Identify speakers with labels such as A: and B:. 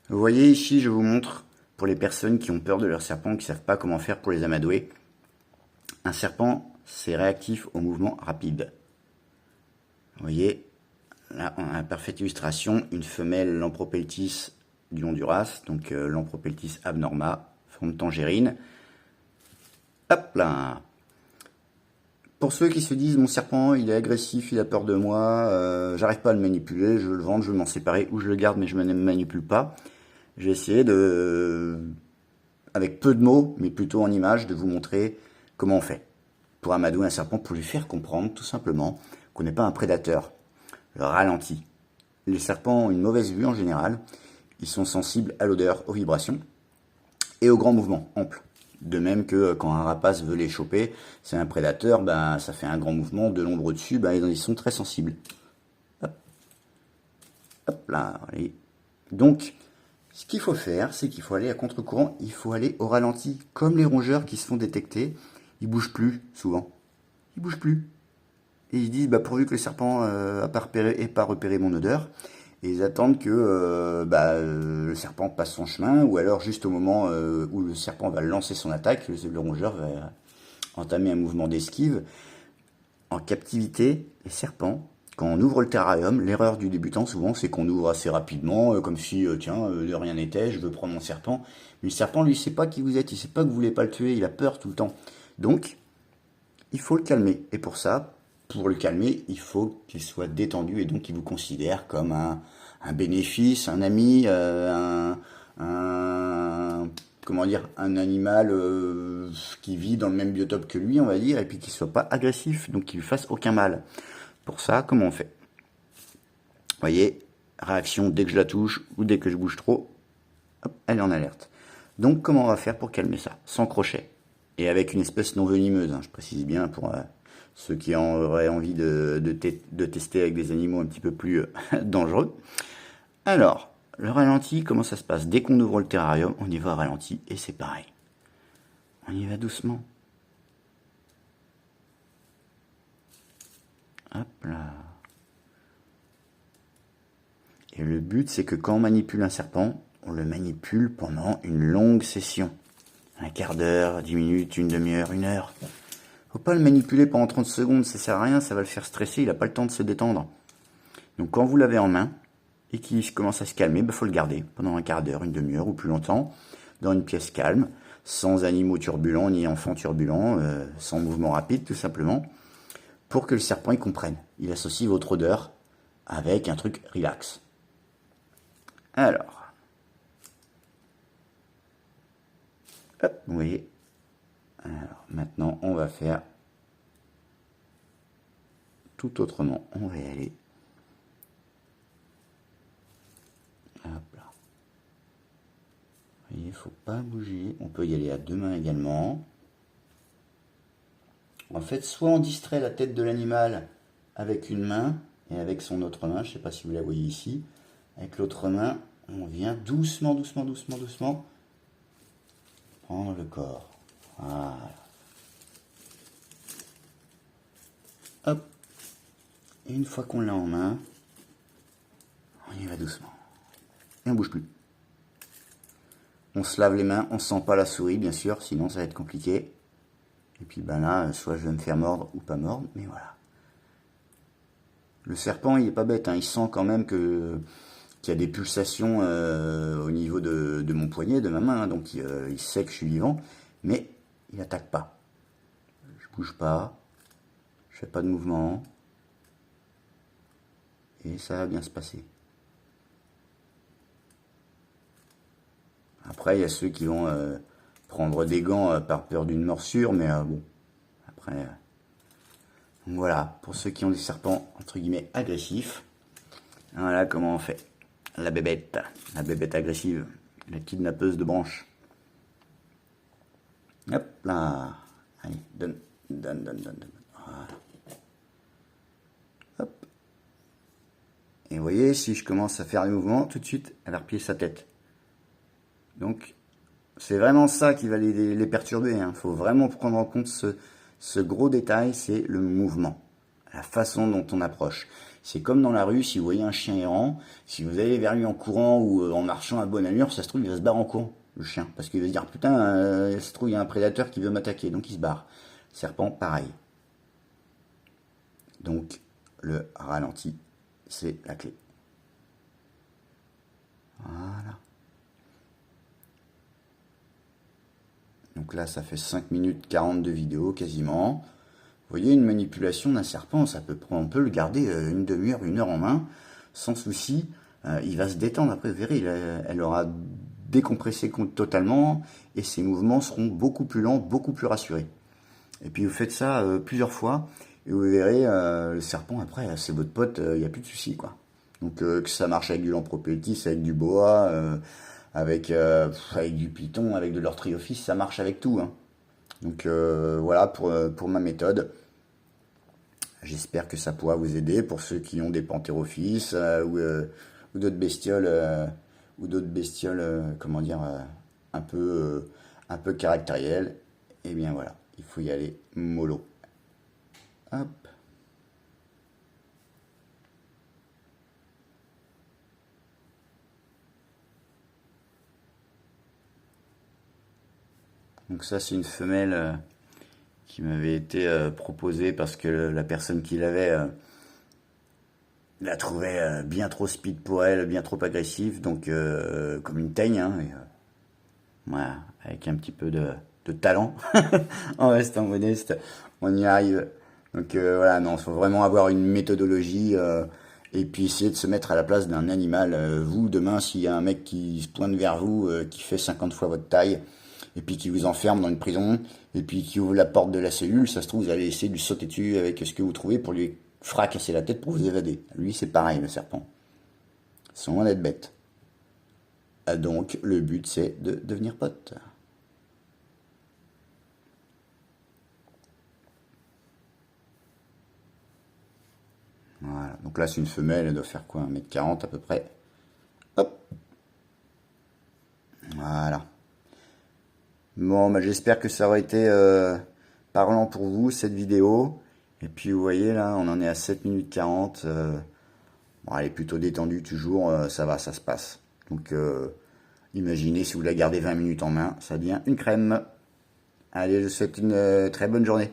A: Vous voyez ici, je vous montre, pour les personnes qui ont peur de leur serpent, qui ne savent pas comment faire pour les amadouer, un serpent, c'est réactif au mouvement rapide. Vous voyez, là, on a une parfaite illustration, une femelle Lampropeltis du Honduras, donc Lampropeltis abnorma, forme tangerine. Hop là. Pour ceux qui se disent, mon serpent, il est agressif, il a peur de moi, j'arrive pas à le manipuler, je veux le vendre, je veux m'en séparer, ou je le garde, mais je ne me manipule pas. J'ai essayé de, avec peu de mots, mais plutôt en images, de vous montrer comment on fait pour amadouer un serpent, pour lui faire comprendre, tout simplement, qu'on n'est pas un prédateur. Le ralenti. Les serpents ont une mauvaise vue en général, ils sont sensibles à l'odeur, aux vibrations et aux grands mouvements amples. De même que quand un rapace veut les choper, c'est un prédateur, ben, ça fait un grand mouvement, de l'ombre au-dessus, ben, ils sont très sensibles. Hop, hop là. Et donc, ce qu'il faut faire, c'est qu'il faut aller à contre-courant, il faut aller au ralenti. Comme les rongeurs qui se font détecter, ils bougent plus souvent. Ils bougent plus. Et ils disent, bah, pourvu que le serpent ait pas repéré mon odeur, et ils attendent que le serpent passe son chemin, ou alors juste au moment où le serpent va lancer son attaque, le rongeur va entamer un mouvement d'esquive. En captivité, les serpents, quand on ouvre le terrarium, l'erreur du débutant souvent, c'est qu'on ouvre assez rapidement, comme si, de rien n'était, je veux prendre mon serpent. Mais le serpent, lui, il sait pas qui vous êtes, il sait pas que vous voulez pas le tuer, il a peur tout le temps. Donc, il faut le calmer. Et pour ça, pour le calmer, il faut qu'il soit détendu et donc qu'il vous considère comme un bénéfice, un ami, comment dire, un animal qui vit dans le même biotope que lui, on va dire, et puis qu'il soit pas agressif, donc qu'il lui fasse aucun mal. Pour ça, comment on fait? Vous voyez, réaction dès que je la touche ou dès que je bouge trop, hop, elle est en alerte. Donc comment on va faire pour calmer ça? Sans crochet. Et avec une espèce non venimeuse, hein, je précise bien pour ceux qui auraient envie de tester avec des animaux un petit peu plus dangereux. Alors, le ralenti, comment ça se passe? Dès qu'on ouvre le terrarium, on y va au ralenti et c'est pareil. On y va doucement. Hop là. Et le but, c'est que quand on manipule un serpent, on le manipule pendant une longue session. Un quart d'heure, 10 minutes, une demi-heure, une heure. Faut pas le manipuler pendant 30 secondes, ça sert à rien, ça va le faire stresser, il n'a pas le temps de se détendre. Donc quand vous l'avez en main et qu'il commence à se calmer, faut le garder pendant un quart d'heure, une demi-heure ou plus longtemps, dans une pièce calme, sans animaux turbulents ni enfants turbulents, sans mouvement rapide tout simplement, pour que le serpent il comprenne. Il associe votre odeur avec un truc relax. Alors, hop, vous voyez. Alors maintenant, on va faire tout autrement. On va y aller. Hop là. Vous voyez, il ne faut pas bouger. On peut y aller à deux mains également. En fait, soit on distrait la tête de l'animal avec une main et avec son autre main, je ne sais pas si vous la voyez ici. Avec l'autre main, on vient doucement, doucement, doucement, doucement prendre le corps. Voilà. Hop. Et une fois qu'on l'a en main, on y va doucement. Et on bouge plus. On se lave les mains, on ne sent pas la souris, bien sûr, sinon ça va être compliqué. Et puis ben là, soit je vais me faire mordre ou pas mordre, mais voilà. Le serpent, il est pas bête, hein, il sent quand même qu'il y a des pulsations au niveau de mon poignet, de ma main, hein, donc il sait que je suis vivant, mais il n'attaque pas. Je bouge pas, je fais pas de mouvement, et ça va bien se passer. Après, il y a ceux qui vont prendre des gants par peur d'une morsure, mais bon, après... voilà, pour ceux qui ont des serpents, entre guillemets, agressifs, voilà comment on fait. La bébête agressive, la kidnappeuse de branches. Hop là, allez, donne. Voilà. Hop. Et vous voyez, si je commence à faire les mouvements, tout de suite, elle a replié sa tête. Donc, c'est vraiment ça qui va les perturber. Il faut vraiment prendre en compte ce gros détail, c'est le mouvement, la façon dont on approche. C'est comme dans la rue, si vous voyez un chien errant, si vous allez vers lui en courant ou en marchant à bonne allure, ça se trouve, il va se barrer en courant, le chien. Parce qu'il va se dire, putain, ça se trouve, il y a un prédateur qui veut m'attaquer, donc il se barre. Serpent, pareil. Donc, le ralenti, c'est la clé. Voilà. Donc là, ça fait 5 minutes 40 de vidéo, quasiment. Vous voyez, une manipulation d'un serpent, on peut le garder une demi-heure, 1 heure en main, sans souci. Il va se détendre après, vous verrez, elle aura décompressé totalement, et ses mouvements seront beaucoup plus lents, beaucoup plus rassurés. Et puis vous faites ça plusieurs fois, et vous verrez, le serpent, après, c'est votre pote, il n'y a plus de souci, quoi. Donc que ça marche avec du lampropétis, avec du boa, avec du python, avec de l'orthriophis, ça marche avec tout, hein. Donc voilà pour ma méthode. J'espère que ça pourra vous aider pour ceux qui ont des panthérophyses ou d'autres bestioles, comment dire, un peu caractérielles. Et bien voilà, il faut y aller mollo. Hop. Donc ça c'est une femelle qui m'avait été proposée parce que la personne qui l'avait la trouvait bien trop speed pour elle, bien trop agressive, donc comme une teigne, hein, voilà, avec un petit peu de talent, en restant modeste, on y arrive. Donc voilà, non, il faut vraiment avoir une méthodologie et puis essayer de se mettre à la place d'un animal. Vous, demain, s'il y a un mec qui se pointe vers vous, qui fait 50 fois votre taille, et puis qui vous enferme dans une prison, et puis qui ouvre la porte de la cellule, ça se trouve, vous allez essayer de lui sauter dessus avec ce que vous trouvez pour lui fracasser la tête pour vous évader. Lui, c'est pareil, le serpent. Ils sont loin d'être bêtes. Donc, le but, c'est de devenir pote. Voilà. Donc là, c'est une femelle, elle doit faire quoi, 1m40 à peu près. Hop. Voilà. Bon, bah, j'espère que ça aura été parlant pour vous, cette vidéo. Et puis, vous voyez, là, on en est à 7 minutes 40. Bon, elle est plutôt détendue toujours, ça va, ça se passe. Donc, imaginez si vous la gardez 20 minutes en main, ça devient une crème. Allez, je vous souhaite une très bonne journée.